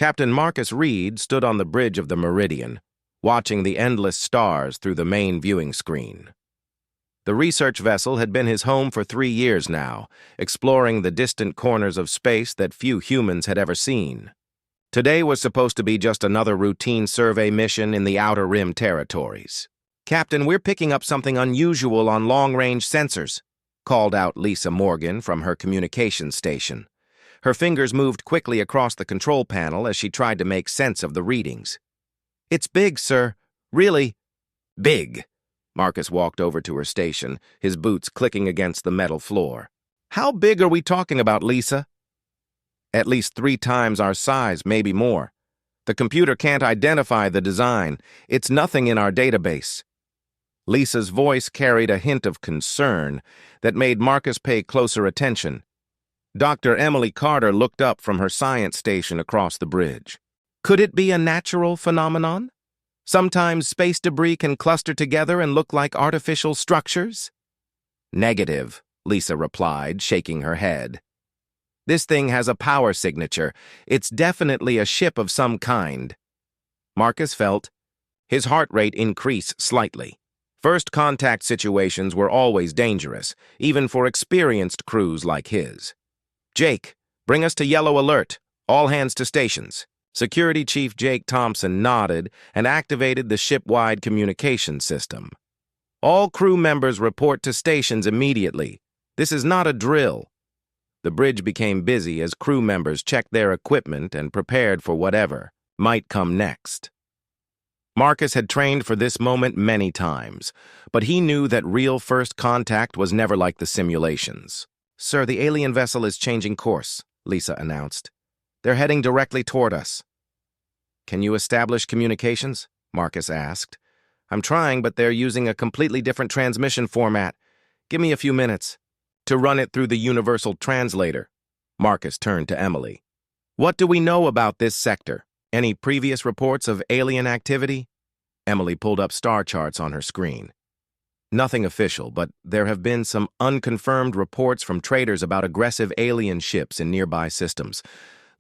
Captain Marcus Reed stood on the bridge of the Meridian, watching the endless stars through the main viewing screen. The research vessel had been his home for 3 years now, exploring the distant corners of space that few humans had ever seen. Today was supposed to be just another routine survey mission in the Outer Rim territories. "Captain, we're picking up something unusual on long-range sensors," called out Lisa Morgan from her communications station. Her fingers moved quickly across the control panel as she tried to make sense of the readings. "It's big, sir. Really big." Marcus walked over to her station, his boots clicking against the metal floor. "How big are we talking about, Lisa?" "At least 3 times our size, maybe more. The computer can't identify the design. It's nothing in our database." Lisa's voice carried a hint of concern that made Marcus pay closer attention. Dr. Emily Carter looked up from her science station across the bridge. "Could it be a natural phenomenon? Sometimes space debris can cluster together and look like artificial structures?" "Negative," Lisa replied, shaking her head. "This thing has a power signature. It's definitely a ship of some kind." Marcus felt his heart rate increase slightly. First contact situations were always dangerous, even for experienced crews like his. "Jake, bring us to yellow alert. All hands to stations." Security Chief Jake Thompson nodded and activated the ship-wide communication system. "All crew members report to stations immediately. This is not a drill." The bridge became busy as crew members checked their equipment and prepared for whatever might come next. Marcus had trained for this moment many times, but he knew that real first contact was never like the simulations. "Sir, the alien vessel is changing course," Lisa announced. "They're heading directly toward us." "Can you establish communications?" Marcus asked. "I'm trying, but they're using a completely different transmission format. Give me a few minutes." "To run it through the universal translator." Marcus turned to Emily. "What do we know about this sector? Any previous reports of alien activity?" Emily pulled up star charts on her screen. "Nothing official, but there have been some unconfirmed reports from traders about aggressive alien ships in nearby systems.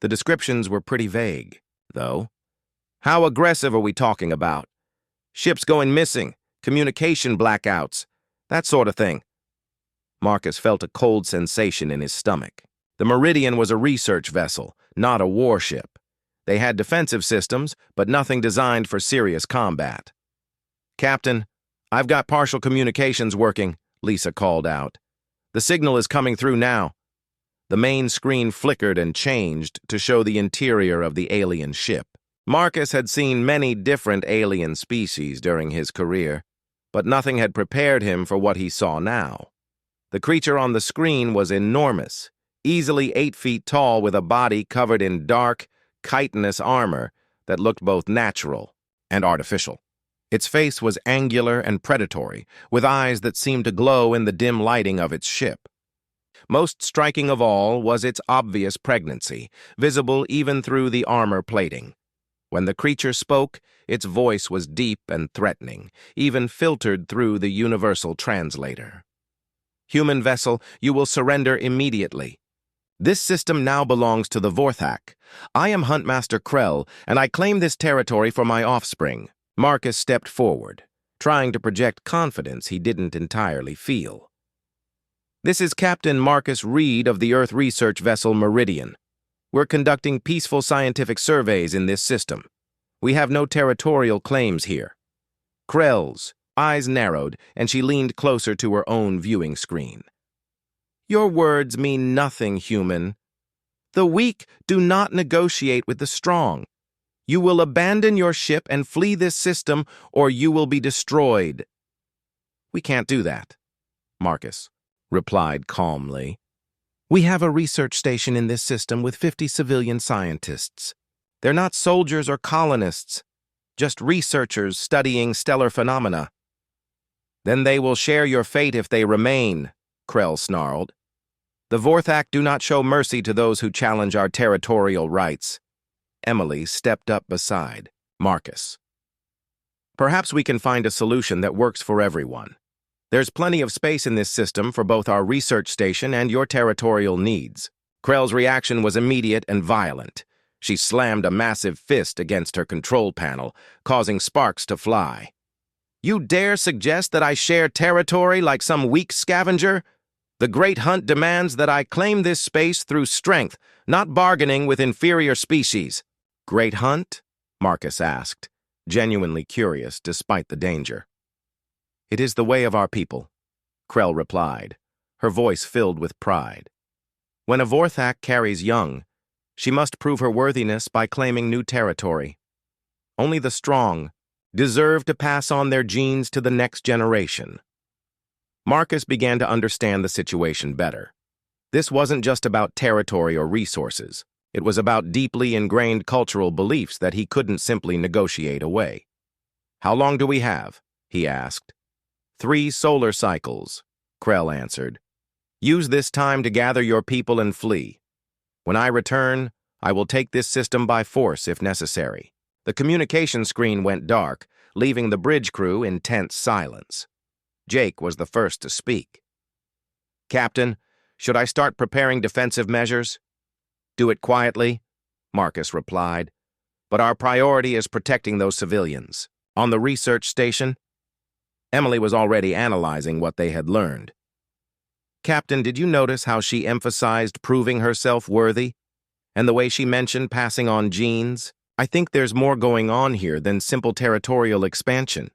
The descriptions were pretty vague, though." "How aggressive are we talking about? Ships going missing, communication blackouts, that sort of thing?" Marcus felt a cold sensation in his stomach. The Meridian was a research vessel, not a warship. They had defensive systems, but nothing designed for serious combat. "Captain, I've got partial communications working," Lisa called out. "The signal is coming through now." The main screen flickered and changed to show the interior of the alien ship. Marcus had seen many different alien species during his career, but nothing had prepared him for what he saw now. The creature on the screen was enormous, easily 8 feet tall with a body covered in dark, chitinous armor that looked both natural and artificial. Its face was angular and predatory, with eyes that seemed to glow in the dim lighting of its ship. Most striking of all was its obvious pregnancy, visible even through the armor plating. When the creature spoke, its voice was deep and threatening, even filtered through the universal translator. "Human vessel, you will surrender immediately. This system now belongs to the Vorthak. I am Huntmaster Krell, and I claim this territory for my offspring." Marcus stepped forward, trying to project confidence he didn't entirely feel. "This is Captain Marcus Reed of the Earth research vessel Meridian. We're conducting peaceful scientific surveys in this system. We have no territorial claims here." Krell's eyes narrowed, and she leaned closer to her own viewing screen. "Your words mean nothing, human. The weak do not negotiate with the strong. You will abandon your ship and flee this system, or you will be destroyed." "We can't do that," Marcus replied calmly. "We have a research station in this system with 50 civilian scientists. They're not soldiers or colonists, just researchers studying stellar phenomena." "Then they will share your fate if they remain," Krell snarled. "The Vorthak do not show mercy to those who challenge our territorial rights." Emily stepped up beside Marcus. "Perhaps we can find a solution that works for everyone. There's plenty of space in this system for both our research station and your territorial needs." Krell's reaction was immediate and violent. She slammed a massive fist against her control panel, causing sparks to fly. "You dare suggest that I share territory like some weak scavenger? The Great Hunt demands that I claim this space through strength, not bargaining with inferior species." "Great Hunt?" Marcus asked, genuinely curious despite the danger. "It is the way of our people," Krell replied, her voice filled with pride. "When a Vorthak carries young, she must prove her worthiness by claiming new territory. Only the strong deserve to pass on their genes to the next generation." Marcus began to understand the situation better. This wasn't just about territory or resources. It was about deeply ingrained cultural beliefs that he couldn't simply negotiate away. "How long do we have?" he asked. 3 solar cycles," Krell answered. "Use this time to gather your people and flee. When I return, I will take this system by force if necessary." The communication screen went dark, leaving the bridge crew in tense silence. Jake was the first to speak. "Captain, should I start preparing defensive measures?" "Do it quietly," Marcus replied. "But our priority is protecting those civilians." On the research station, Emily was already analyzing what they had learned. "Captain, did you notice how she emphasized proving herself worthy? And the way she mentioned passing on genes? I think there's more going on here than simple territorial expansion."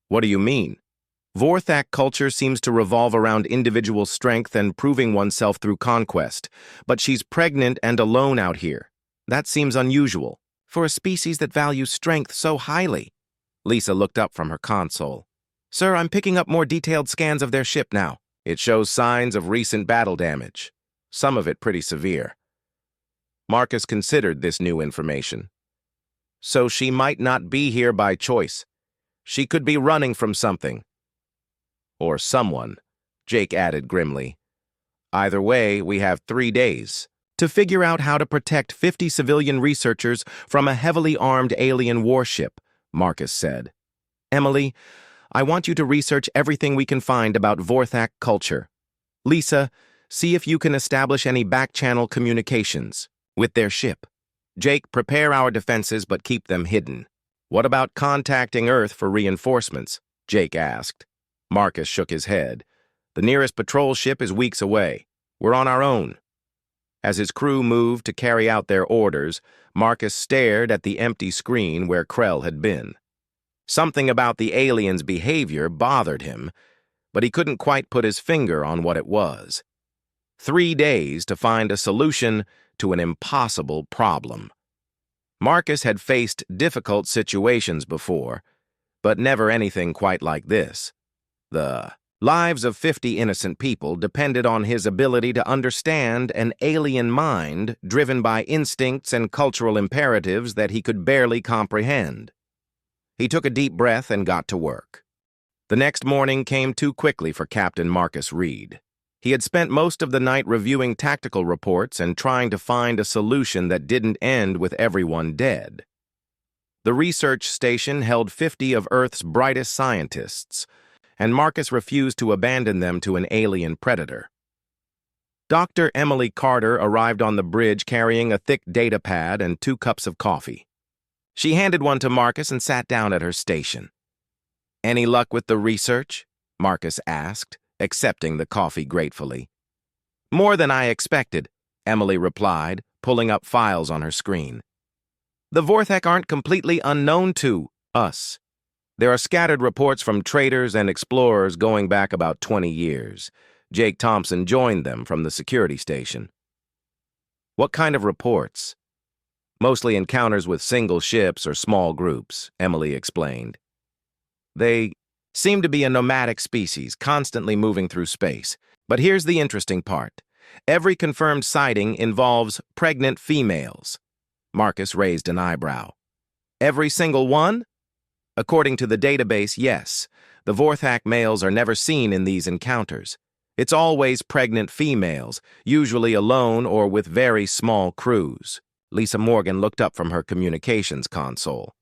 "What do you mean?" "Vorthak culture seems to revolve around individual strength and proving oneself through conquest, but she's pregnant and alone out here. That seems unusual for a species that values strength so highly." Lisa looked up from her console. "Sir, I'm picking up more detailed scans of their ship now. It shows signs of recent battle damage, some of it pretty severe." Marcus considered this new information. "So she might not be here by choice. She could be running from something." "Or someone," Jake added grimly. "Either way, we have 3 days to figure out how to protect 50 civilian researchers from a heavily armed alien warship," Marcus said. "Emily, I want you to research everything we can find about Vorthak culture. Lisa, see if you can establish any back-channel communications with their ship. Jake, prepare our defenses but keep them hidden." "What about contacting Earth for reinforcements?" Jake asked. Marcus shook his head. "The nearest patrol ship is weeks away. We're on our own." As his crew moved to carry out their orders, Marcus stared at the empty screen where Krell had been. Something about the alien's behavior bothered him, but he couldn't quite put his finger on what it was. 3 days to find a solution to an impossible problem. Marcus had faced difficult situations before, but never anything quite like this. The lives of 50 innocent people depended on his ability to understand an alien mind driven by instincts and cultural imperatives that he could barely comprehend. He took a deep breath and got to work. The next morning came too quickly for Captain Marcus Reed. He had spent most of the night reviewing tactical reports and trying to find a solution that didn't end with everyone dead. The research station held 50 of Earth's brightest scientists, and Marcus refused to abandon them to an alien predator. Dr. Emily Carter arrived on the bridge carrying a thick data pad and 2 cups of coffee. She handed one to Marcus and sat down at her station. "Any luck with the research?" Marcus asked, accepting the coffee gratefully. "More than I expected," Emily replied, pulling up files on her screen. "The Vorthak aren't completely unknown to us. There are scattered reports from traders and explorers going back about 20 years. Jake Thompson joined them from the security station." "What kind of reports?" "Mostly encounters with single ships or small groups," Emily explained. "They seem to be a nomadic species, constantly moving through space. But here's the interesting part. Every confirmed sighting involves pregnant females." Marcus raised an eyebrow. "Every single one?" "According to the database, yes. The Vorthak males are never seen in these encounters. It's always pregnant females, usually alone or with very small crews." Lisa Morgan looked up from her communications console.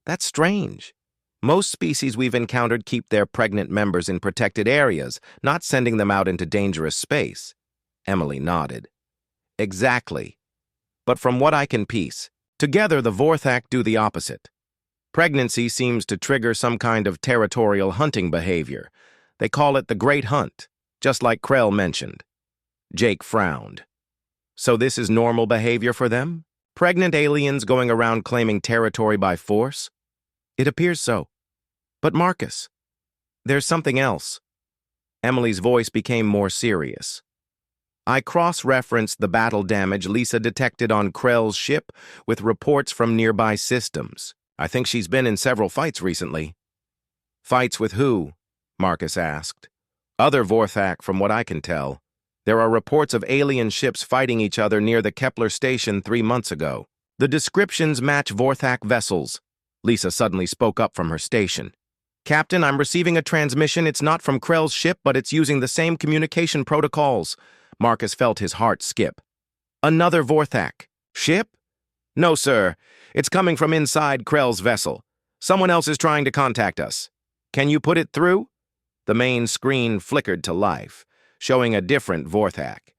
"That's strange. Most species we've encountered keep their pregnant members in protected areas, not sending them out into dangerous space." Emily nodded. "Exactly. But from what I can piece, together the Vorthak do the opposite. Pregnancy seems to trigger some kind of territorial hunting behavior. They call it the Great Hunt, just like Krell mentioned. Jake frowned. So this is normal behavior for them? Pregnant aliens going around claiming territory by force? It appears so. But Marcus, there's something else. Emily's voice became more serious. I cross-referenced the battle damage Lisa detected on Krell's ship with reports from nearby systems. I think she's been in several fights recently. Fights with who? Marcus asked. Other Vorthak, from what I can tell. There are reports of alien ships fighting each other near the Kepler station 3 months ago. The descriptions match Vorthak vessels. Lisa suddenly spoke up from her station. Captain, I'm receiving a transmission. It's not from Krell's ship, but it's using the same communication protocols. Marcus felt his heart skip. Another Vorthak. Ship? No, sir. It's coming from inside Krell's vessel. Someone else is trying to contact us. Can you put it through? The main screen flickered to life, showing a different Vorthak.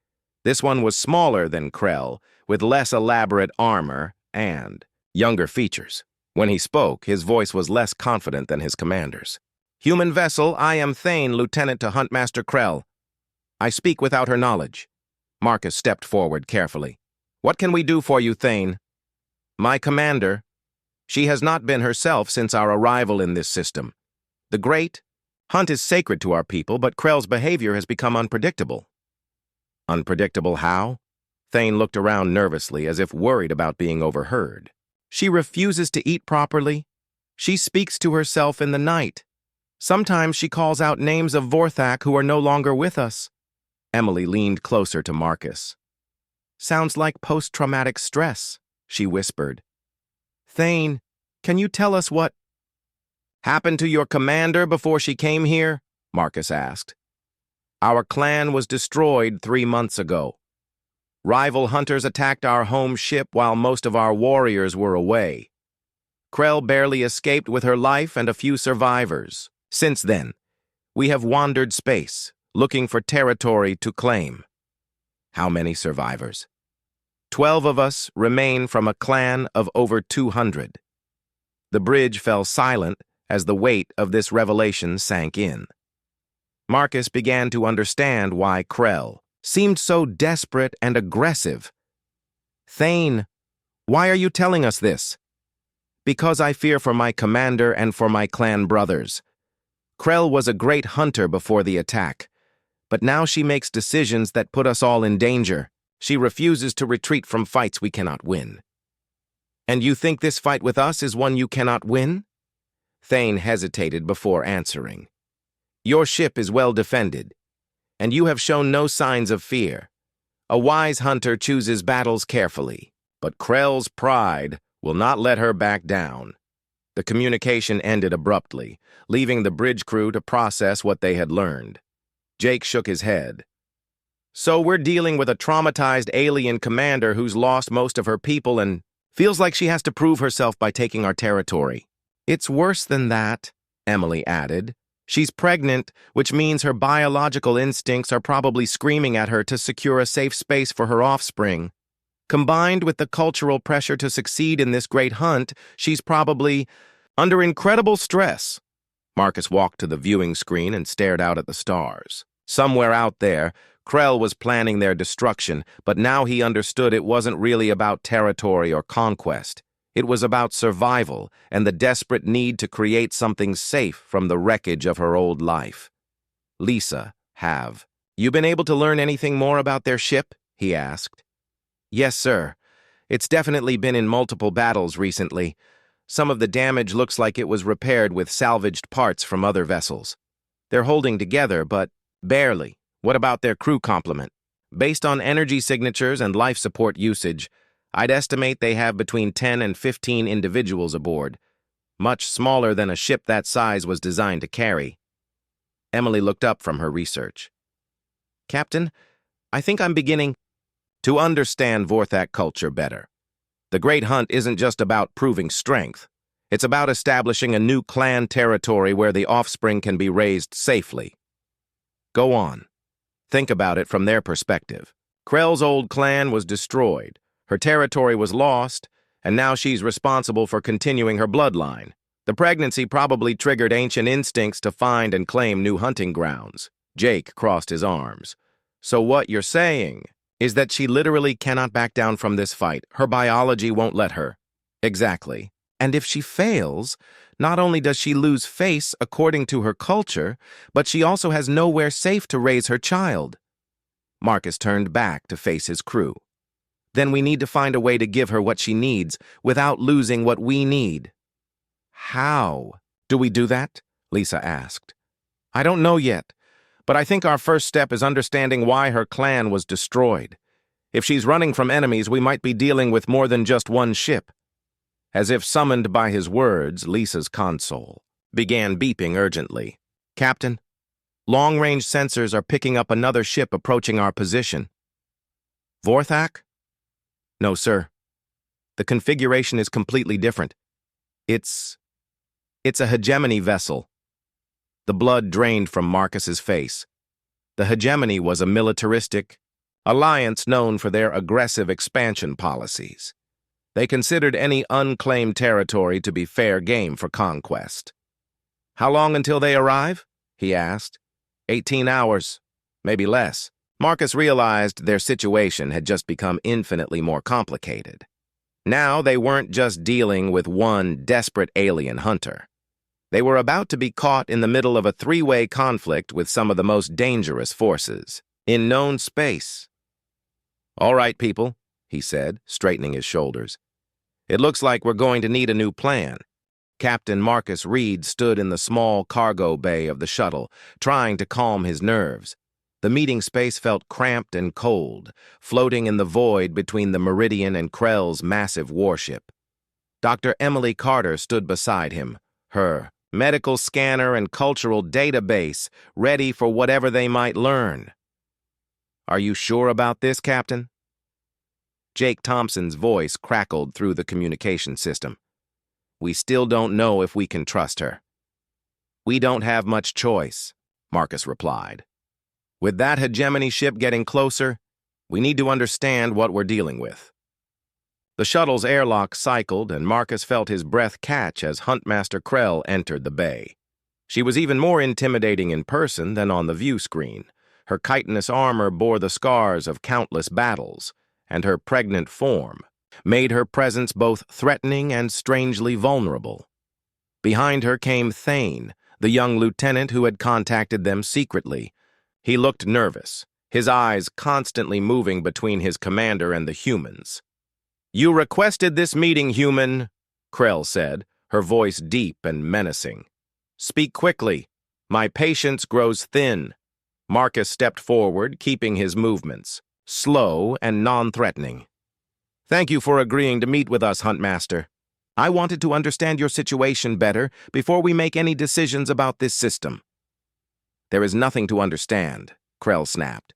This one was smaller than Krell, with less elaborate armor and younger features. When he spoke, his voice was less confident than his commander's. Human vessel, I am Thane, Lieutenant to Huntmaster Krell. I speak without her knowledge. Marcus stepped forward carefully. What can we do for you, Thane? My commander. She has not been herself since our arrival in this system. The Great Hunt is sacred to our people, but Krell's behavior has become unpredictable. Unpredictable how? Thane looked around nervously, as if worried about being overheard. She refuses to eat properly. She speaks to herself in the night. Sometimes she calls out names of Vorthak who are no longer with us. Emily leaned closer to Marcus. Sounds like post-traumatic stress, she whispered. Thane, can you tell us what happened to your commander before she came here? Marcus asked. Our clan was destroyed 3 months ago. Rival hunters attacked our home ship while most of our warriors were away. Krell barely escaped with her life and a few survivors. Since then, we have wandered space, looking for territory to claim. How many survivors? 12 of us remain from a clan of over 200. The bridge fell silent as the weight of this revelation sank in. Marcus began to understand why Krell seemed so desperate and aggressive. Thane, why are you telling us this? Because I fear for my commander and for my clan brothers. Krell was a great hunter before the attack, but now she makes decisions that put us all in danger. She refuses to retreat from fights we cannot win. And you think this fight with us is one you cannot win? Thane hesitated before answering. Your ship is well defended, and you have shown no signs of fear. A wise hunter chooses battles carefully, but Krell's pride will not let her back down. The communication ended abruptly, leaving the bridge crew to process what they had learned. Jake shook his head. So we're dealing with a traumatized alien commander who's lost most of her people and feels like she has to prove herself by taking our territory. It's worse than that, Emily added. She's pregnant, which means her biological instincts are probably screaming at her to secure a safe space for her offspring. Combined with the cultural pressure to succeed in this great hunt, she's probably under incredible stress. Marcus walked to the viewing screen and stared out at the stars. Somewhere out there, Krell was planning their destruction, but now he understood it wasn't really about territory or conquest. It was about survival and the desperate need to create something safe from the wreckage of her old life. Lisa, have you been able to learn anything more about their ship? He asked. Yes, sir. It's definitely been in multiple battles recently. Some of the damage looks like it was repaired with salvaged parts from other vessels. They're holding together, but barely. What about their crew complement? Based on energy signatures and life support usage, I'd estimate they have between 10 and 15 individuals aboard, much smaller than a ship that size was designed to carry. Emily looked up from her research. Captain, I think I'm beginning to understand Vorthak culture better. The Great Hunt isn't just about proving strength. It's about establishing a new clan territory where the offspring can be raised safely. Go on. Think about it from their perspective. Krell's old clan was destroyed. Her territory was lost, and now she's responsible for continuing her bloodline. The pregnancy probably triggered ancient instincts to find and claim new hunting grounds. Jake crossed his arms. So what you're saying is that she literally cannot back down from this fight. Her biology won't let her. Exactly. And if she fails, not only does she lose face according to her culture, but she also has nowhere safe to raise her child. Marcus turned back to face his crew. Then we need to find a way to give her what she needs without losing what we need. How do we do that? Lisa asked. I don't know yet, but I think our first step is understanding why her clan was destroyed. If she's running from enemies, we might be dealing with more than just one ship. As if summoned by his words, Lisa's console began beeping urgently. Captain, long-range sensors are picking up another ship approaching our position. Vorthak? No, sir. The configuration is completely different. It's a hegemony vessel. The blood drained from Marcus's face. The hegemony was a militaristic alliance known for their aggressive expansion policies. They considered any unclaimed territory to be fair game for conquest. How long until they arrive? He asked. 18 hours, maybe less. Marcus realized their situation had just become infinitely more complicated. Now they weren't just dealing with one desperate alien hunter. They were about to be caught in the middle of a three-way conflict with some of the most dangerous forces in known space. All right, people, he said, straightening his shoulders. It looks like we're going to need a new plan. Captain Marcus Reed stood in the small cargo bay of the shuttle, trying to calm his nerves. The meeting space felt cramped and cold, floating in the void between the Meridian and Krell's massive warship. Dr. Emily Carter stood beside him, her medical scanner and cultural database ready for whatever they might learn. Are you sure about this, Captain? Jake Thompson's voice crackled through the communication system. We still don't know if we can trust her. We don't have much choice, Marcus replied. With that hegemony ship getting closer, we need to understand what we're dealing with. The shuttle's airlock cycled, and Marcus felt his breath catch as Huntmaster Krell entered the bay. She was even more intimidating in person than on the view screen. Her chitinous armor bore the scars of countless battles, and her pregnant form made her presence both threatening and strangely vulnerable. Behind her came Thane, the young lieutenant who had contacted them secretly. He looked nervous, his eyes constantly moving between his commander and the humans. You requested this meeting, human, Krell said, her voice deep and menacing. Speak quickly. My patience grows thin. Marcus stepped forward, keeping his movements slow and non-threatening. Thank you for agreeing to meet with us, Huntmaster. I wanted to understand your situation better before we make any decisions about this system. There is nothing to understand, Krell snapped.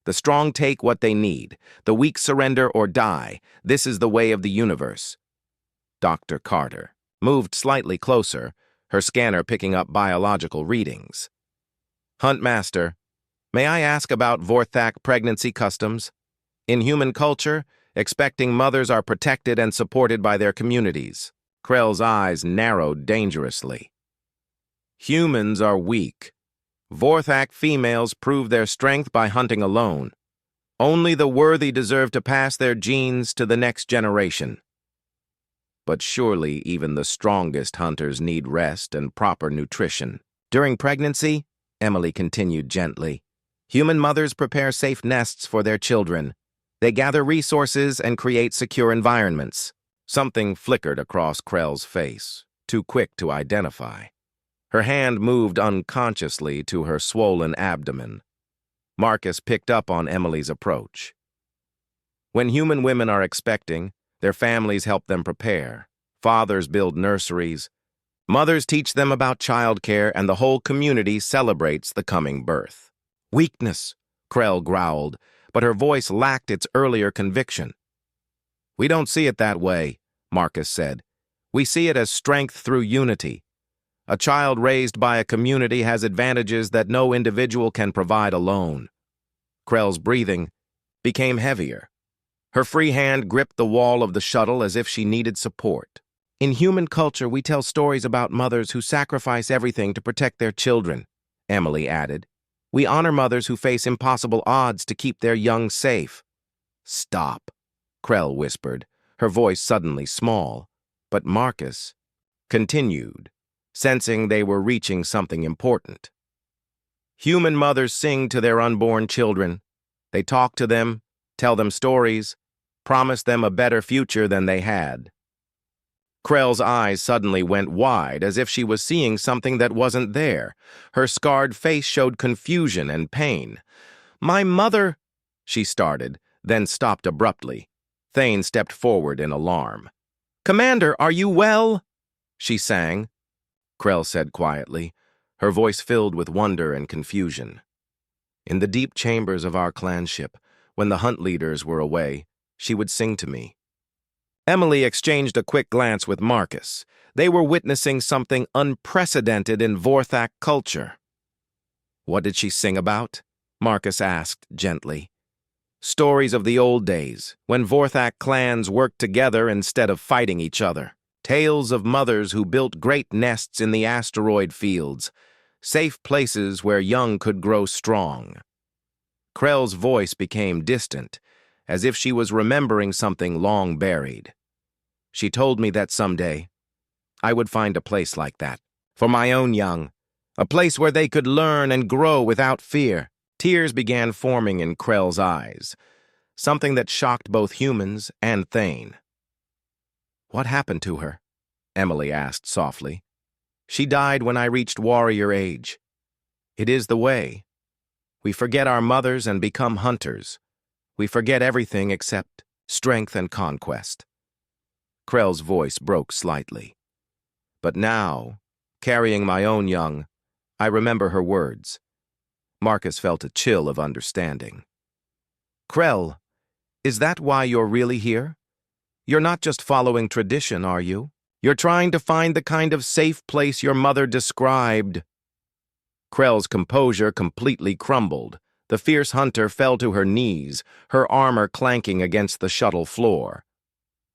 The strong take what they need. The weak surrender or die. This is the way of the universe. Dr. Carter moved slightly closer, her scanner picking up biological readings. Huntmaster, may I ask about Vorthak pregnancy customs? In human culture, expecting mothers are protected and supported by their communities. Krell's eyes narrowed dangerously. Humans are weak. Vorthak females prove their strength by hunting alone. Only the worthy deserve to pass their genes to the next generation. But surely even the strongest hunters need rest and proper nutrition. During pregnancy, Emily continued gently, human mothers prepare safe nests for their children. They gather resources and create secure environments. Something flickered across Krell's face, too quick to identify. Her hand moved unconsciously to her swollen abdomen. Marcus picked up on Emily's approach. When human women are expecting, their families help them prepare. Fathers build nurseries. Mothers teach them about childcare, and the whole community celebrates the coming birth. Weakness, Krell growled, but her voice lacked its earlier conviction. We don't see it that way, Marcus said. We see it as strength through unity. A child raised by a community has advantages that no individual can provide alone. Krell's breathing became heavier. Her free hand gripped the wall of the shuttle as if she needed support. In human culture, we tell stories about mothers who sacrifice everything to protect their children, Emily added. We honor mothers who face impossible odds to keep their young safe. Stop, Krell whispered, her voice suddenly small. But Marcus continued, sensing they were reaching something important. Human mothers sing to their unborn children. They talk to them, tell them stories, promise them a better future than they had. Krell's eyes suddenly went wide as if she was seeing something that wasn't there. Her scarred face showed confusion and pain. My mother, she started, then stopped abruptly. Thane stepped forward in alarm. Commander, are you well? She sang. Krell said quietly, her voice filled with wonder and confusion. In the deep chambers of our clanship, when the hunt leaders were away, she would sing to me. Emily exchanged a quick glance with Marcus. They were witnessing something unprecedented in Vorthak culture. What did she sing about? Marcus asked gently. Stories of the old days, when Vorthak clans worked together instead of fighting each other. Tales of mothers who built great nests in the asteroid fields, safe places where young could grow strong. Krell's voice became distant, as if she was remembering something long buried. She told me that someday I would find a place like that, for my own young, a place where they could learn and grow without fear. Tears began forming in Krell's eyes, something that shocked both humans and Thane. What happened to her? Emily asked softly. She died when I reached warrior age. It is the way. We forget our mothers and become hunters. We forget everything except strength and conquest. Krell's voice broke slightly. But now, carrying my own young, I remember her words. Marcus felt a chill of understanding. Krell, is that why you're really here? You're not just following tradition, are you? You're trying to find the kind of safe place your mother described. Krell's composure completely crumbled. The fierce hunter fell to her knees, her armor clanking against the shuttle floor.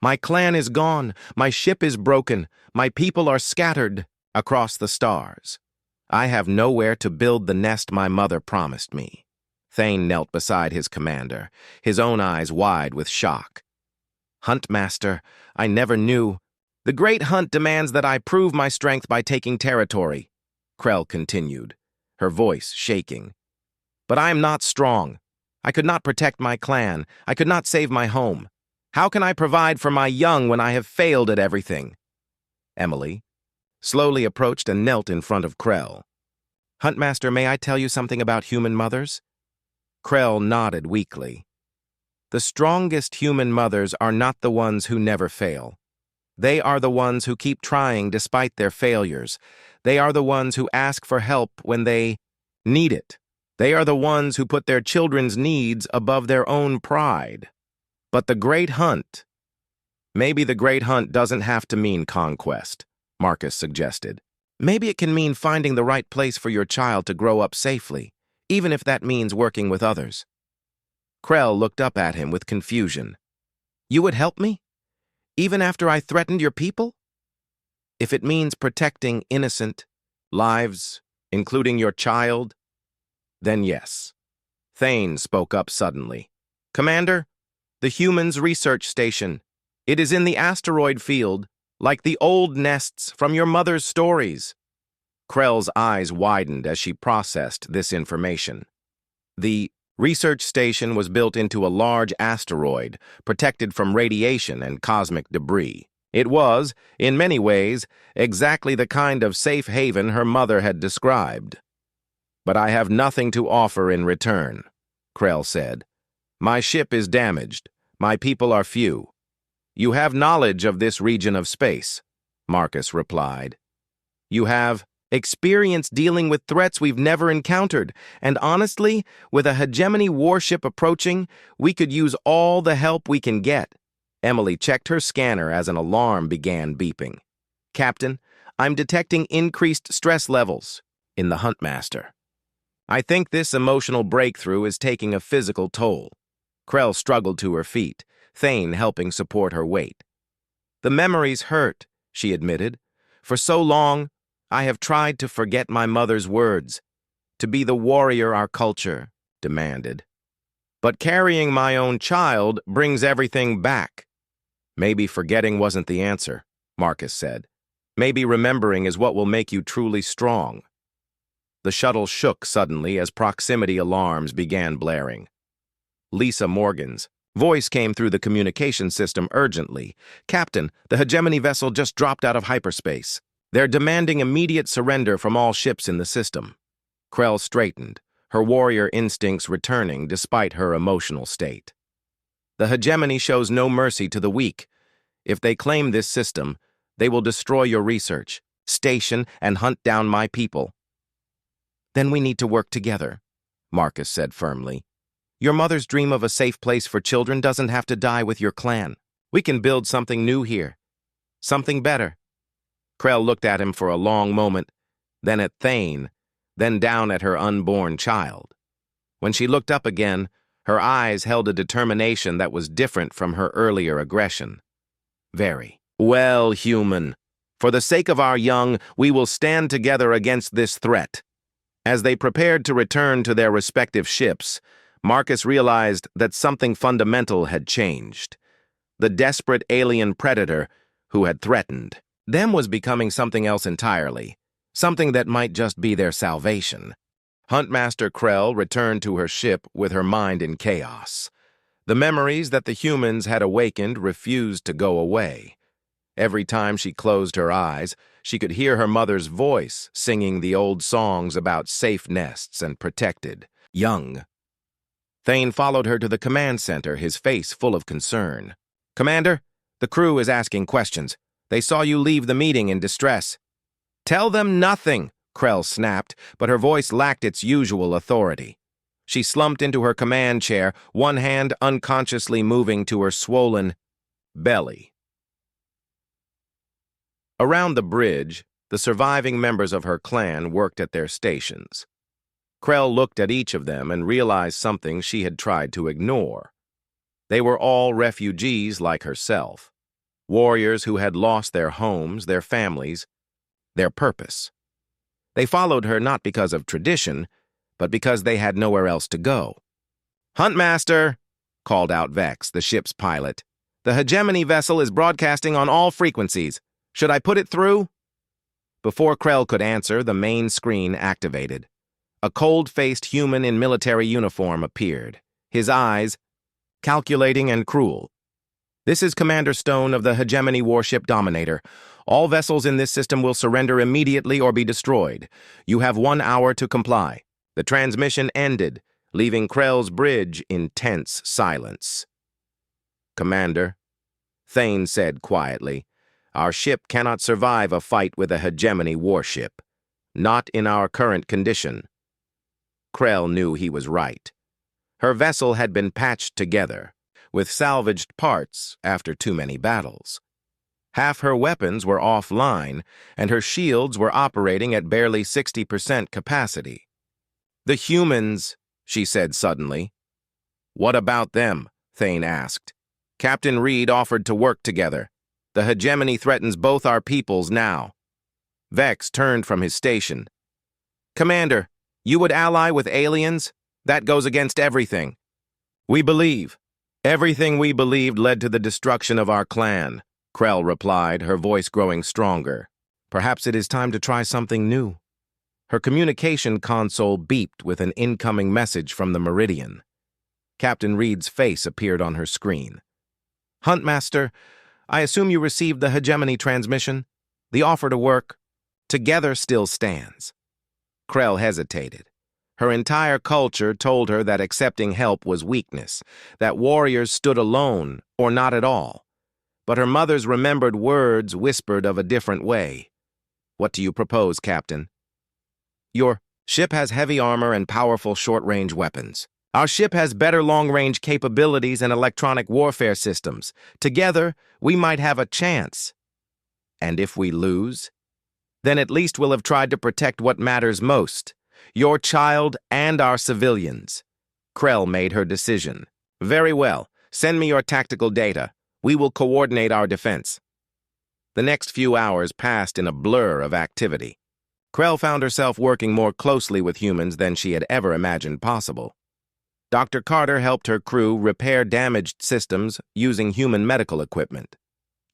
My clan is gone, my ship is broken, my people are scattered across the stars. I have nowhere to build the nest my mother promised me. Thane knelt beside his commander, his own eyes wide with shock. Huntmaster, I never knew. The great hunt demands that I prove my strength by taking territory, Krell continued, her voice shaking. But I am not strong. I could not protect my clan. I could not save my home. How can I provide for my young when I have failed at everything? Emily slowly approached and knelt in front of Krell. Huntmaster, may I tell you something about human mothers? Krell nodded weakly. The strongest human mothers are not the ones who never fail. They are the ones who keep trying despite their failures. They are the ones who ask for help when they need it. They are the ones who put their children's needs above their own pride. But the great hunt, maybe the great hunt doesn't have to mean conquest, Marcus suggested. Maybe it can mean finding the right place for your child to grow up safely, even if that means working with others. Krell looked up at him with confusion. You would help me? Even after I threatened your people? If it means protecting innocent lives, including your child, then yes. Thane spoke up suddenly. Commander, the humans' research station. It is in the asteroid field, like the old nests from your mother's stories. Krell's eyes widened as she processed this information. The research station was built into a large asteroid, protected from radiation and cosmic debris. It was, in many ways, exactly the kind of safe haven her mother had described. But I have nothing to offer in return, Krell said. My ship is damaged. My people are few. You have knowledge of this region of space, Marcus replied. You have experience dealing with threats we've never encountered, and honestly, with a hegemony warship approaching, we could use all the help we can get. Emily checked her scanner as an alarm began beeping. Captain, I'm detecting increased stress levels in the Huntmaster. I think this emotional breakthrough is taking a physical toll. Krell struggled to her feet, Thane helping support her weight. "The memories hurt," she admitted. "For so long, I have tried to forget my mother's words, to be the warrior our culture demanded. But carrying my own child brings everything back." "Maybe forgetting wasn't the answer," Marcus said. "Maybe remembering is what will make you truly strong." The shuttle shook suddenly as proximity alarms began blaring. Lisa Morgan's voice came through the communication system urgently. "Captain, the hegemony vessel just dropped out of hyperspace. They're demanding immediate surrender from all ships in the system." Krell straightened, her warrior instincts returning despite her emotional state. "The hegemony shows no mercy to the weak. If they claim this system, they will destroy your research, station, and hunt down my people." "Then we need to work together," Marcus said firmly. "Your mother's dream of a safe place for children doesn't have to die with your clan. We can build something new here. Something better." Krell looked at him for a long moment, then at Thane, then down at her unborn child. When she looked up again, her eyes held a determination that was different from her earlier aggression. "Very well, human. For the sake of our young, we will stand together against this threat." As they prepared to return to their respective ships, Marcus realized that something fundamental had changed. The desperate alien predator who had threatened them was becoming something else entirely, something that might just be their salvation. Huntmaster Krell returned to her ship with her mind in chaos. The memories that the humans had awakened refused to go away. Every time she closed her eyes, she could hear her mother's voice singing the old songs about safe nests and protected young. Thane followed her to the command center, his face full of concern. "Commander, the crew is asking questions. They saw you leave the meeting in distress." "Tell them nothing," Krell snapped, but her voice lacked its usual authority. She slumped into her command chair, one hand unconsciously moving to her swollen belly. Around the bridge, the surviving members of her clan worked at their stations. Krell looked at each of them and realized something she had tried to ignore. They were all refugees like herself, warriors who had lost their homes, their families, their purpose. They followed her not because of tradition, but because they had nowhere else to go. "Huntmaster," called out Vex, the ship's pilot. "The hegemony vessel is broadcasting on all frequencies. Should I put it through?" Before Krell could answer, the main screen activated. A cold-faced human in military uniform appeared, his eyes calculating and cruel. "This is Commander Stone of the Hegemony Warship Dominator. All vessels in this system will surrender immediately or be destroyed. You have 1 hour to comply." The transmission ended, leaving Krell's bridge in tense silence. "Commander," Thane said quietly, "our ship cannot survive a fight with a hegemony warship. Not in our current condition." Krell knew he was right. Her vessel had been patched together, with salvaged parts after too many battles. Half her weapons were offline, and her shields were operating at barely 60% capacity. "The humans," she said suddenly. "What about them?" Thane asked. "Captain Reed offered to work together. The hegemony threatens both our peoples now." Vex turned from his station. "Commander, you would ally with aliens? That goes against everything." "We believe. Everything we believed led to the destruction of our clan," Krell replied, her voice growing stronger. "Perhaps it is time to try something new." Her communication console beeped with an incoming message from the Meridian. Captain Reed's face appeared on her screen. "Huntmaster, I assume you received the hegemony transmission. The offer to work together still stands." Krell hesitated. Her entire culture told her that accepting help was weakness, that warriors stood alone or not at all. But her mother's remembered words whispered of a different way. "What do you propose, Captain?" "Your ship has heavy armor and powerful short-range weapons. Our ship has better long-range capabilities and electronic warfare systems. Together, we might have a chance." "And if we lose?" "Then at least we'll have tried to protect what matters most, your child and our civilians." Krell made her decision. "Very well. Send me your tactical data. We will coordinate our defense. The next few hours passed in a blur of activity. Krell found herself working more closely with humans than she had ever imagined possible. Dr. Carter helped her crew repair damaged systems using human medical equipment.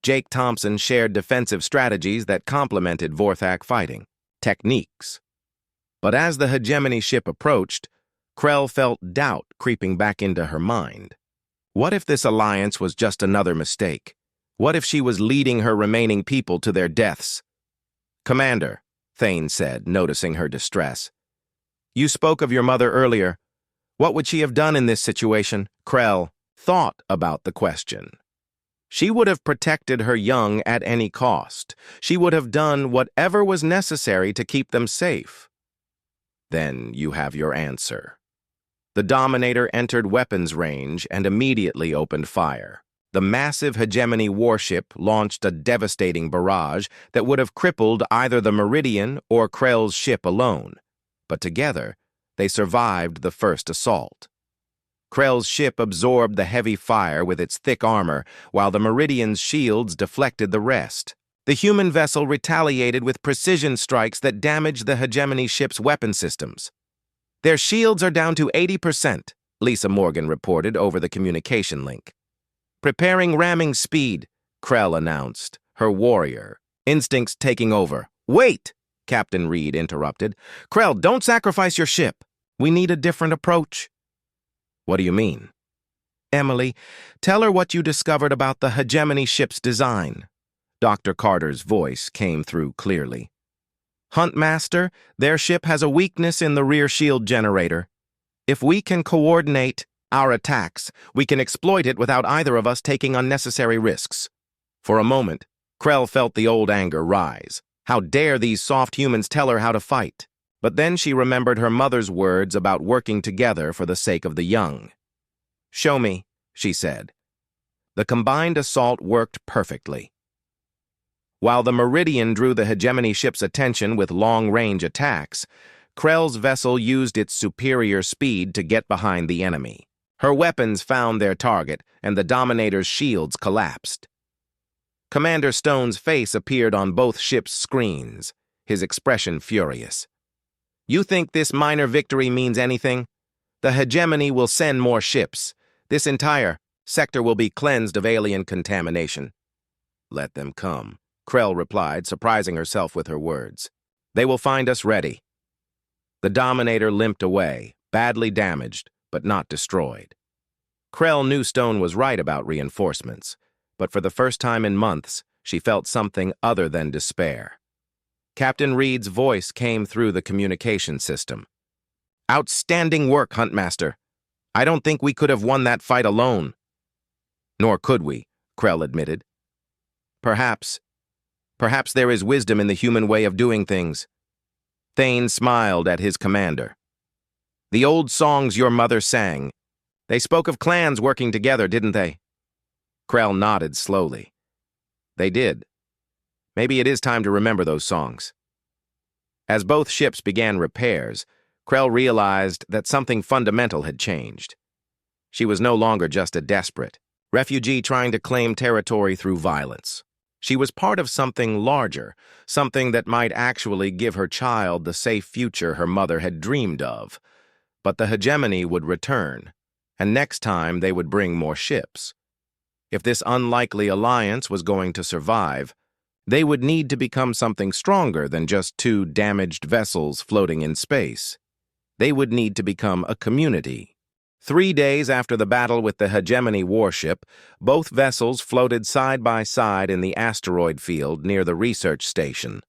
Jake Thompson shared defensive strategies that complemented Vorthak fighting techniques. But as the hegemony ship approached, Krell felt doubt creeping back into her mind. What if this alliance was just another mistake? What if she was leading her remaining people to their deaths? "Commander," Thane said, noticing her distress. "You spoke of your mother earlier. What would she have done in this situation?" Krell thought about the question. She would have protected her young at any cost. She would have done whatever was necessary to keep them safe. Then you have your answer. The Dominator entered weapons range and immediately opened fire. The massive hegemony warship launched a devastating barrage that would have crippled either the Meridian or Krell's ship alone. But together, they survived the first assault. Krell's ship absorbed the heavy fire with its thick armor, while the Meridian's shields deflected the rest. The human vessel retaliated with precision strikes that damaged the hegemony ship's weapon systems. "Their shields are down to 80%, Lisa Morgan reported over the communication link. "Preparing ramming speed," Krell announced, her warrior instincts taking over. "Wait!" Captain Reed interrupted. "Krell, don't sacrifice your ship. We need a different approach." "What do you mean?" "Emily, tell her what you discovered about the hegemony ship's design." Dr. Carter's voice came through clearly. "Huntmaster, their ship has a weakness in the rear shield generator. If we can coordinate our attacks, we can exploit it without either of us taking unnecessary risks." For a moment, Krell felt the old anger rise. How dare these soft humans tell her how to fight? But then she remembered her mother's words about working together for the sake of the young. "Show me," she said. The combined assault worked perfectly. While the Meridian drew the hegemony ship's attention with long-range attacks, Krell's vessel used its superior speed to get behind the enemy. Her weapons found their target, and the Dominator's shields collapsed. Commander Stone's face appeared on both ships' screens, his expression furious. "You think this minor victory means anything? The hegemony will send more ships. This entire sector will be cleansed of alien contamination." "Let them come," Krell replied, surprising herself with her words. "They will find us ready." The Dominator limped away, badly damaged, but not destroyed. Krell knew Stone was right about reinforcements, but for the first time in months, she felt something other than despair. Captain Reed's voice came through the communication system. "Outstanding work, Huntmaster. I don't think we could have won that fight alone." "Nor could we," Krell admitted. Perhaps there is wisdom in the human way of doing things." Thane smiled at his commander. "The old songs your mother sang. They spoke of clans working together, didn't they?" Krell nodded slowly. "They did. Maybe it is time to remember those songs." As both ships began repairs, Krell realized that something fundamental had changed. She was no longer just a desperate refugee trying to claim territory through violence. She was part of something larger, something that might actually give her child the safe future her mother had dreamed of. But the hegemony would return, and next time they would bring more ships. If this unlikely alliance was going to survive, they would need to become something stronger than just two damaged vessels floating in space. They would need to become a community. 3 days after the battle with the hegemony warship, both vessels floated side by side in the asteroid field near the research station.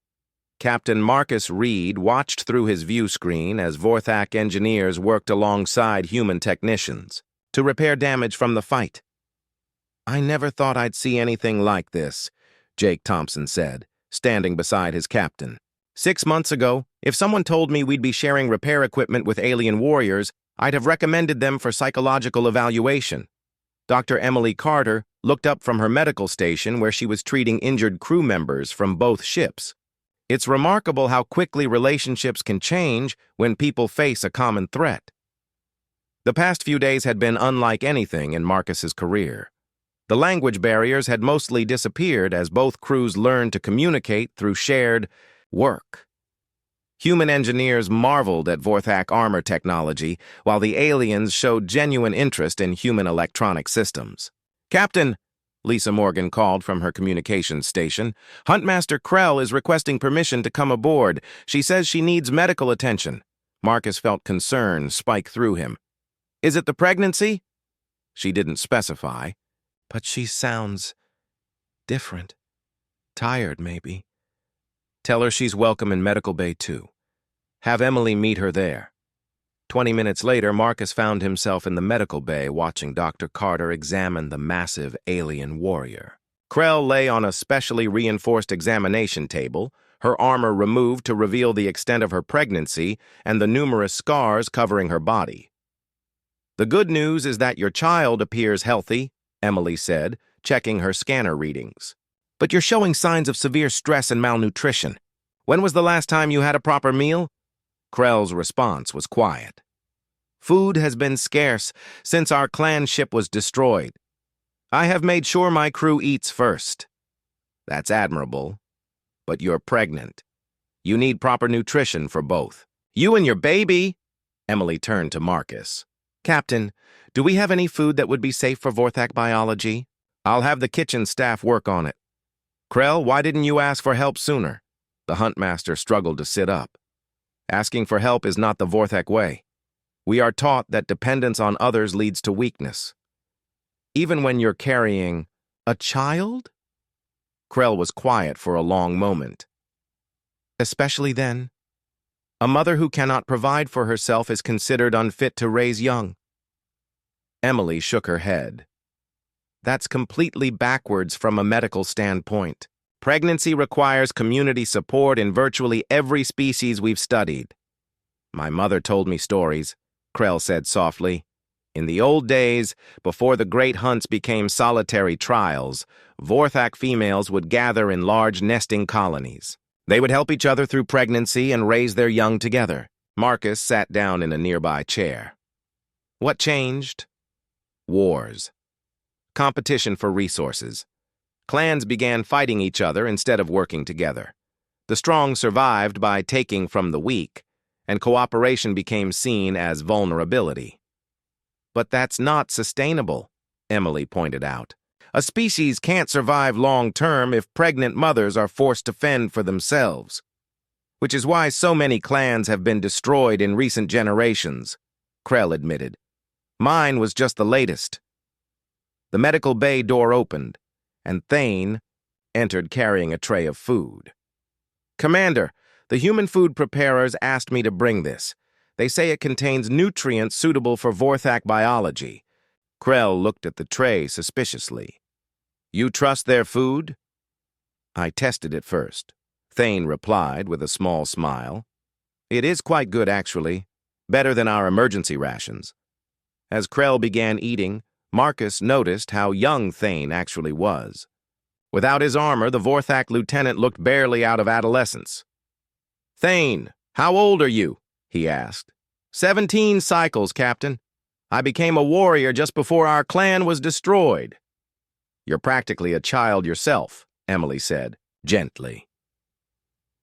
Captain Marcus Reed watched through his view screen as Vorthak engineers worked alongside human technicians to repair damage from the fight. "I never thought I'd see anything like this," Jake Thompson said, standing beside his captain. 6 months ago, if someone told me we'd be sharing repair equipment with alien warriors, I'd have recommended them for psychological evaluation. Dr. Emily Carter looked up from her medical station where she was treating injured crew members from both ships. It's remarkable how quickly relationships can change when people face a common threat. The past few days had been unlike anything in Marcus's career. The language barriers had mostly disappeared as both crews learned to communicate through shared work. Human engineers marveled at Vorthak armor technology, while the aliens showed genuine interest in human electronic systems. "Captain," Lisa Morgan called from her communications station, "Huntmaster Krell is requesting permission to come aboard. She says she needs medical attention." Marcus felt concern spike through him. "Is it the pregnancy?" She didn't specify. "But she sounds different. Tired, maybe." "Tell her she's welcome in Medical Bay, too. Have Emily meet her there." 20 minutes later, Marcus found himself in the medical bay watching Dr. Carter examine the massive alien warrior. Krell lay on a specially reinforced examination table, her armor removed to reveal the extent of her pregnancy and the numerous scars covering her body. "The good news is that your child appears healthy," Emily said, checking her scanner readings. "But you're showing signs of severe stress and malnutrition. When was the last time you had a proper meal?" Krell's response was quiet. "Food has been scarce since our clan ship was destroyed. I have made sure my crew eats first." "That's admirable. But you're pregnant. You need proper nutrition for both." "You and your baby?" Emily turned to Marcus. "Captain, do we have any food that would be safe for Vorthak biology?" "I'll have the kitchen staff work on it." "Krell, why didn't you ask for help sooner?" The Huntmaster struggled to sit up. "Asking for help is not the Vorthak way. We are taught that dependence on others leads to weakness. Even when you're carrying a child?" Krell was quiet for a long moment. "Especially then. A mother who cannot provide for herself is considered unfit to raise young." Emily shook her head. "That's completely backwards from a medical standpoint. Pregnancy requires community support in virtually every species we've studied." "My mother told me stories," Krell said softly. "In the old days, before the great hunts became solitary trials, Vorthak females would gather in large nesting colonies. They would help each other through pregnancy and raise their young together." Marcus sat down in a nearby chair. "What changed?" "Wars. Competition for resources. Clans began fighting each other instead of working together. The strong survived by taking from the weak, and cooperation became seen as vulnerability." "But that's not sustainable," Emily pointed out. "A species can't survive long-term if pregnant mothers are forced to fend for themselves. Which is why so many clans have been destroyed in recent generations," Krell admitted. "Mine was just the latest." The medical bay door opened, and Thane entered carrying a tray of food. "Commander, the human food preparers asked me to bring this. They say it contains nutrients suitable for Vorthak biology." Krell looked at the tray suspiciously. "You trust their food?" "I tested it first," Thane replied with a small smile. "It is quite good, actually. Better than our emergency rations." As Krell began eating, Marcus noticed how young Thane actually was. Without his armor, the Vorthak lieutenant looked barely out of adolescence. "Thane, how old are you?" he asked. 17 cycles, Captain. I became a warrior just before our clan was destroyed." "You're practically a child yourself," Emily said, gently.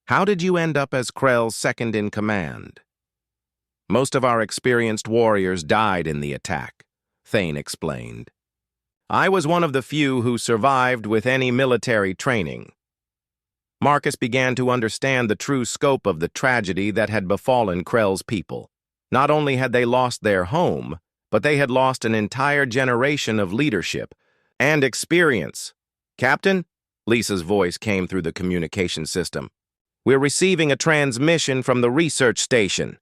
"How did you end up as Krell's second-in-command?" "Most of our experienced warriors died in the attack," Thane explained. "I was one of the few who survived with any military training." Marcus began to understand the true scope of the tragedy that had befallen Krell's people. Not only had they lost their home, but they had lost an entire generation of leadership and experience. "Captain," Lisa's voice came through the communication system, "we're receiving a transmission from the research station.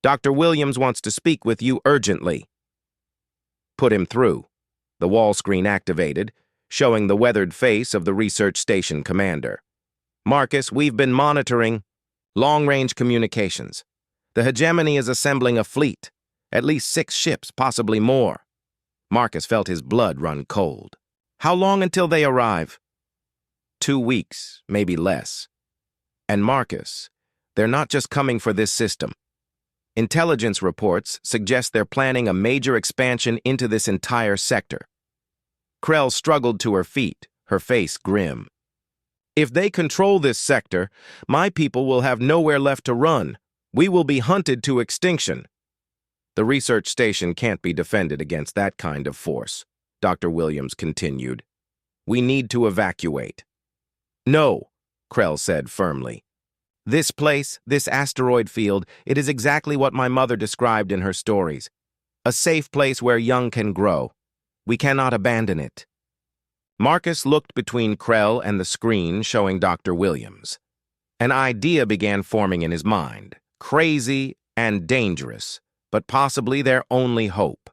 Dr. Williams wants to speak with you urgently." "Put him through." The wall screen activated, showing the weathered face of the research station commander. "Marcus, we've been monitoring long-range communications. The hegemony is assembling a fleet, at least 6 ships, possibly more." Marcus felt his blood run cold. "How long until they arrive?" 2 weeks, maybe less. And Marcus, they're not just coming for this system. Intelligence reports suggest they're planning a major expansion into this entire sector. Krell struggled to her feet, her face grim. If they control this sector, my people will have nowhere left to run. We will be hunted to extinction. The research station can't be defended against that kind of force, Dr. Williams continued. We need to evacuate. No, Krell said firmly. This place, this asteroid field, it is exactly what my mother described in her stories. A safe place where young can grow. We cannot abandon it. Marcus looked between Krell and the screen showing Dr. Williams. An idea began forming in his mind, crazy and dangerous, but possibly their only hope.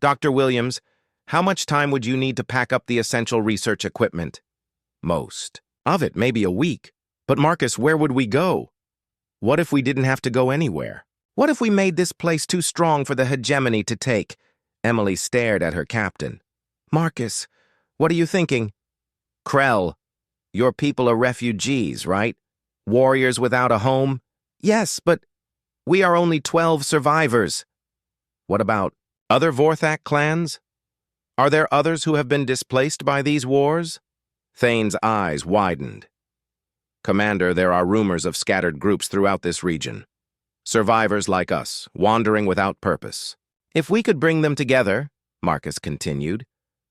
Dr. Williams, how much time would you need to pack up the essential research equipment? Most of it, maybe a week. But Marcus, where would we go? What if we didn't have to go anywhere? What if we made this place too strong for the hegemony to take? Emily stared at her captain. Marcus, what are you thinking? Krell, your people are refugees, right? Warriors without a home? Yes, but we are only 12 survivors. What about other Vorthak clans? Are there others who have been displaced by these wars? Thane's eyes widened. Commander, there are rumors of scattered groups throughout this region. Survivors like us, wandering without purpose. If we could bring them together, Marcus continued,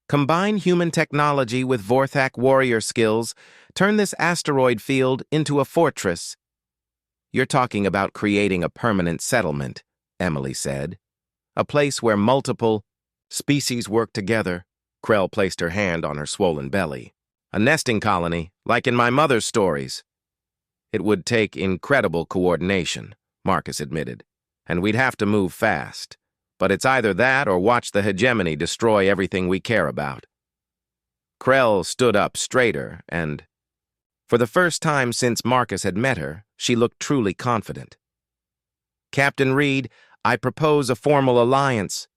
combine human technology with Vorthak warrior skills, turn this asteroid field into a fortress. You're talking about creating a permanent settlement, Emily said. A place where multiple species work together. Krell placed her hand on her swollen belly. A nesting colony, like in my mother's stories. It would take incredible coordination, Marcus admitted, and we'd have to move fast. But it's either that or watch the hegemony destroy everything we care about. Krell stood up straighter and, for the first time since Marcus had met her, she looked truly confident. Captain Reed, I propose a formal alliance.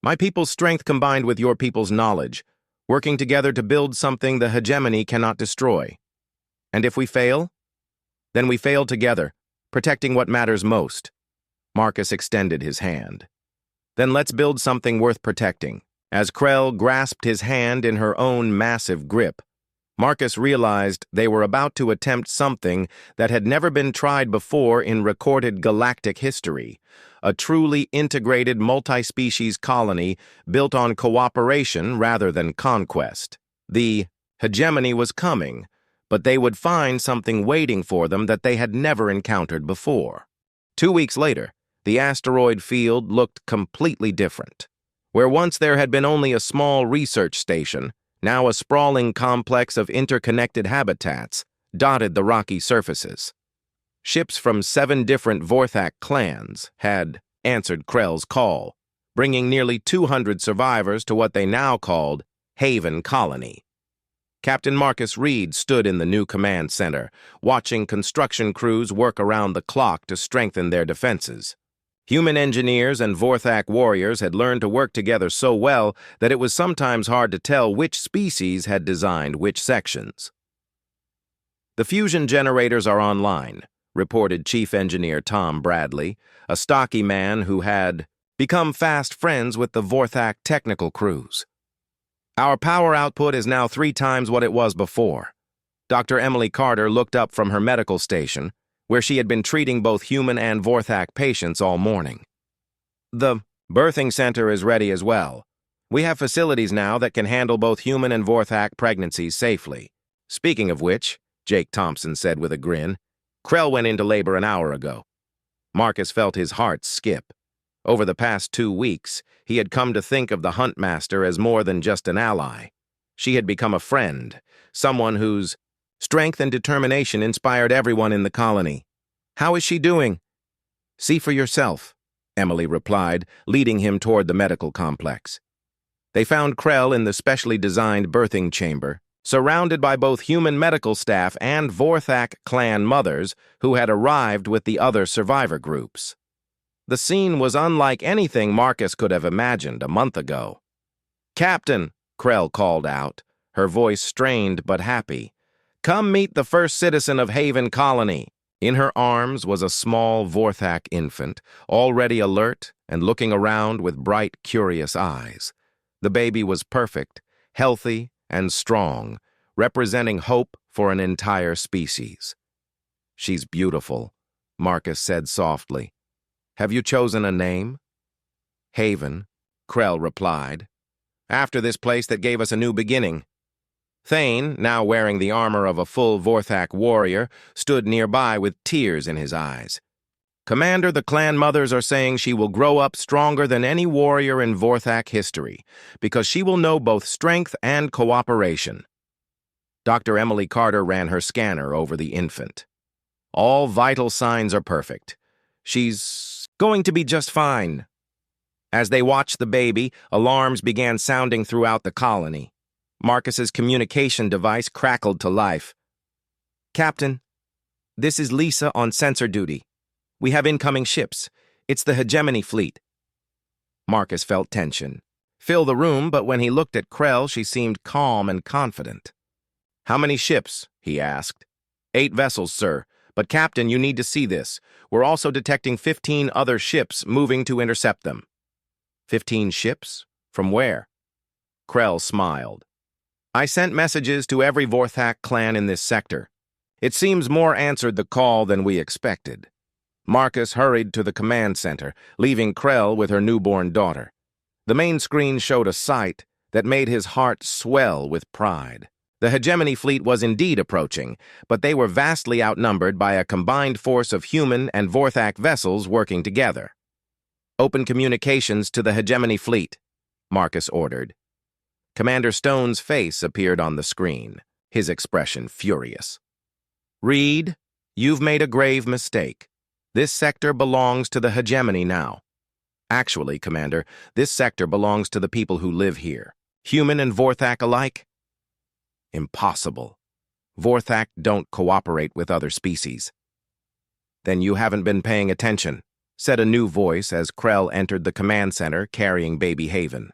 My people's strength combined with your people's knowledge, working together to build something the hegemony cannot destroy. And if we fail? Then we fail together, protecting what matters most. Marcus extended his hand. Then let's build something worth protecting. As Krell grasped his hand in her own massive grip, Marcus realized they were about to attempt something that had never been tried before in recorded galactic history, a truly integrated multi-species colony built on cooperation rather than conquest. The hegemony was coming, but they would find something waiting for them that they had never encountered before. 2 weeks later, the asteroid field looked completely different. Where once there had been only a small research station, now a sprawling complex of interconnected habitats dotted the rocky surfaces. Ships from 7 different Vorthak clans had answered Krell's call, bringing nearly 200 survivors to what they now called Haven Colony. Captain Marcus Reed stood in the new command center, watching construction crews work around the clock to strengthen their defenses. Human engineers and Vorthak warriors had learned to work together so well that it was sometimes hard to tell which species had designed which sections. The fusion generators are online, reported Chief Engineer Tom Bradley, a stocky man who had become fast friends with the Vorthak technical crews. Our power output is now 3 times what it was before. Dr. Emily Carter looked up from her medical station, where she had been treating both human and Vorthak patients all morning. The birthing center is ready as well. We have facilities now that can handle both human and Vorthak pregnancies safely. Speaking of which, Jake Thompson said with a grin, Krell went into labor an hour ago. Marcus felt his heart skip. Over the past 2 weeks, he had come to think of the Huntmaster as more than just an ally. She had become a friend, someone whose strength and determination inspired everyone in the colony. How is she doing? See for yourself, Emily replied, leading him toward the medical complex. They found Krell in the specially designed birthing chamber, surrounded by both human medical staff and Vorthak clan mothers who had arrived with the other survivor groups. The scene was unlike anything Marcus could have imagined a month ago. Captain, Krell called out, her voice strained but happy. Come meet the first citizen of Haven Colony. In her arms was a small Vorthak infant, already alert and looking around with bright, curious eyes. The baby was perfect, healthy, and strong, representing hope for an entire species. "She's beautiful," Marcus said softly. "Have you chosen a name?" "Haven," Krell replied. "After this place that gave us a new beginning." Thane, now wearing the armor of a full Vorthak warrior, stood nearby with tears in his eyes. "Commander, the clan mothers are saying she will grow up stronger than any warrior in Vorthak history, because she will know both strength and cooperation." Dr. Emily Carter ran her scanner over the infant. "All vital signs are perfect. She's going to be just fine." As they watched the baby, alarms began sounding throughout the colony. Marcus's communication device crackled to life. "Captain, this is Lisa on sensor duty. We have incoming ships. It's the Hegemony fleet." Marcus felt tension fill the room, but when he looked at Krell, she seemed calm and confident. "How many ships?" he asked. "8 vessels, sir. But Captain, you need to see this. We're also detecting 15 other ships moving to intercept them." 15 ships? From where? Krell smiled. "I sent messages to every Vorthak clan in this sector. It seems more answered the call than we expected." Marcus hurried to the command center, leaving Krell with her newborn daughter. The main screen showed a sight that made his heart swell with pride. The Hegemony fleet was indeed approaching, but they were vastly outnumbered by a combined force of human and Vorthak vessels working together. "Open communications to the Hegemony fleet," Marcus ordered. Commander Stone's face appeared on the screen, his expression furious. "Reed, you've made a grave mistake. This sector belongs to the Hegemony now. Actually, Commander, this sector belongs to the people who live here, human and Vorthak alike." "Impossible. Vorthak don't cooperate with other species." "Then you haven't been paying attention," said a new voice as Krell entered the command center carrying baby Haven.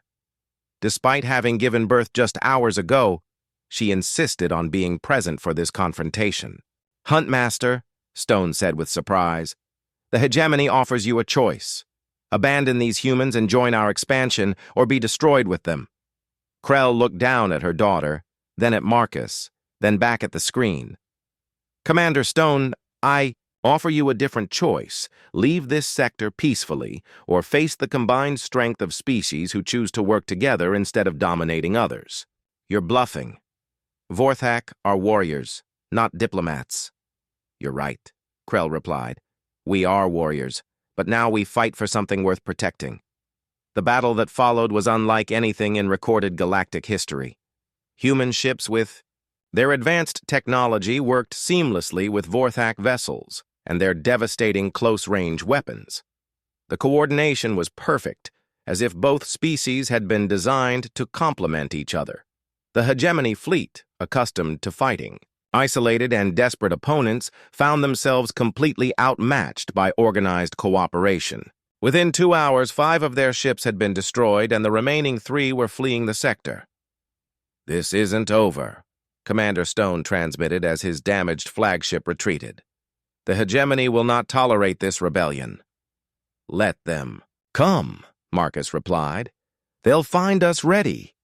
Despite having given birth just hours ago, she insisted on being present for this confrontation. "Huntmaster," Stone said with surprise, "the Hegemony offers you a choice. Abandon these humans and join our expansion, or be destroyed with them." Krell looked down at her daughter, then at Marcus, then back at the screen. "Commander Stone, I offer you a different choice. Leave this sector peacefully, or face the combined strength of species who choose to work together instead of dominating others. You're bluffing. Vorthak are warriors, not diplomats." "You're right," Krell replied. "We are warriors, but now we fight for something worth protecting." The battle that followed was unlike anything in recorded galactic history. Human ships with their advanced technology worked seamlessly with Vorthak vessels and their devastating close-range weapons. The coordination was perfect, as if both species had been designed to complement each other. The Hegemony fleet, accustomed to fighting, isolated and desperate opponents, found themselves completely outmatched by organized cooperation. Within 2 hours, 5 of their ships had been destroyed, and the remaining 3 were fleeing the sector. "This isn't over," Commander Stone transmitted as his damaged flagship retreated. "The Hegemony will not tolerate this rebellion." "Let them come," Marcus replied. "They'll find us ready."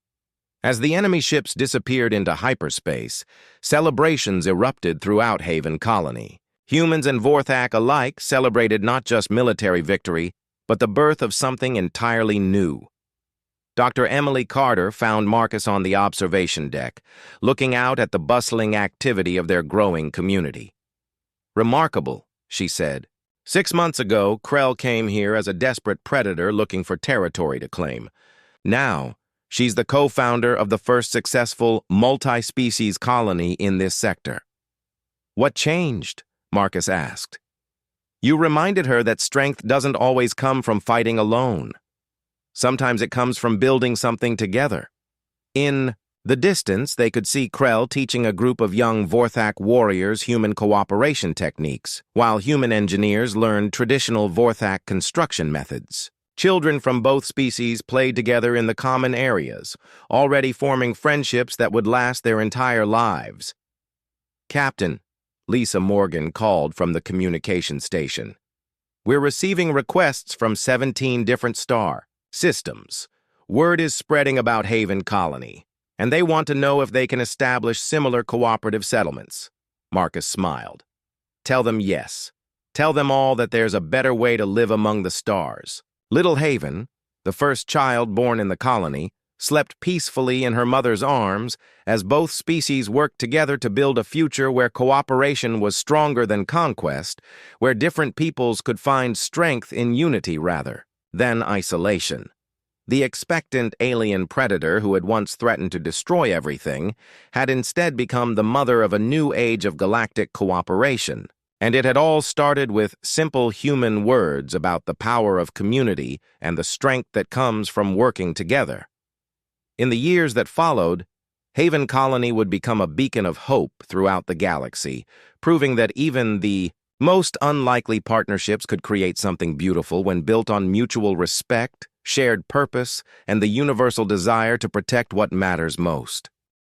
As the enemy ships disappeared into hyperspace, celebrations erupted throughout Haven Colony. Humans and Vorthak alike celebrated not just military victory, but the birth of something entirely new. Dr. Emily Carter found Marcus on the observation deck, looking out at the bustling activity of their growing community. "Remarkable," she said. 6 months ago, Krell came here as a desperate predator looking for territory to claim. Now, she's the co-founder of the first successful multi-species colony in this sector." "What changed?" Marcus asked. "You reminded her that strength doesn't always come from fighting alone. Sometimes it comes from building something together." In the distance, they could see Krell teaching a group of young Vorthak warriors human cooperation techniques, while human engineers learned traditional Vorthak construction methods. Children from both species played together in the common areas, already forming friendships that would last their entire lives. "Captain, Lisa Morgan called from the communication station. "We're receiving requests from 17 different star systems. Word is spreading about Haven Colony, and they want to know if they can establish similar cooperative settlements." Marcus smiled. "Tell them yes. Tell them all that there's a better way to live among the stars." Little Haven, the first child born in the colony, slept peacefully in her mother's arms as both species worked together to build a future where cooperation was stronger than conquest, where different peoples could find strength in unity rather than isolation. The expectant alien predator who had once threatened to destroy everything had instead become the mother of a new age of galactic cooperation. And it had all started with simple human words about the power of community and the strength that comes from working together. In the years that followed, Haven Colony would become a beacon of hope throughout the galaxy, proving that even the most unlikely partnerships could create something beautiful when built on mutual respect, shared purpose, and the universal desire to protect what matters most.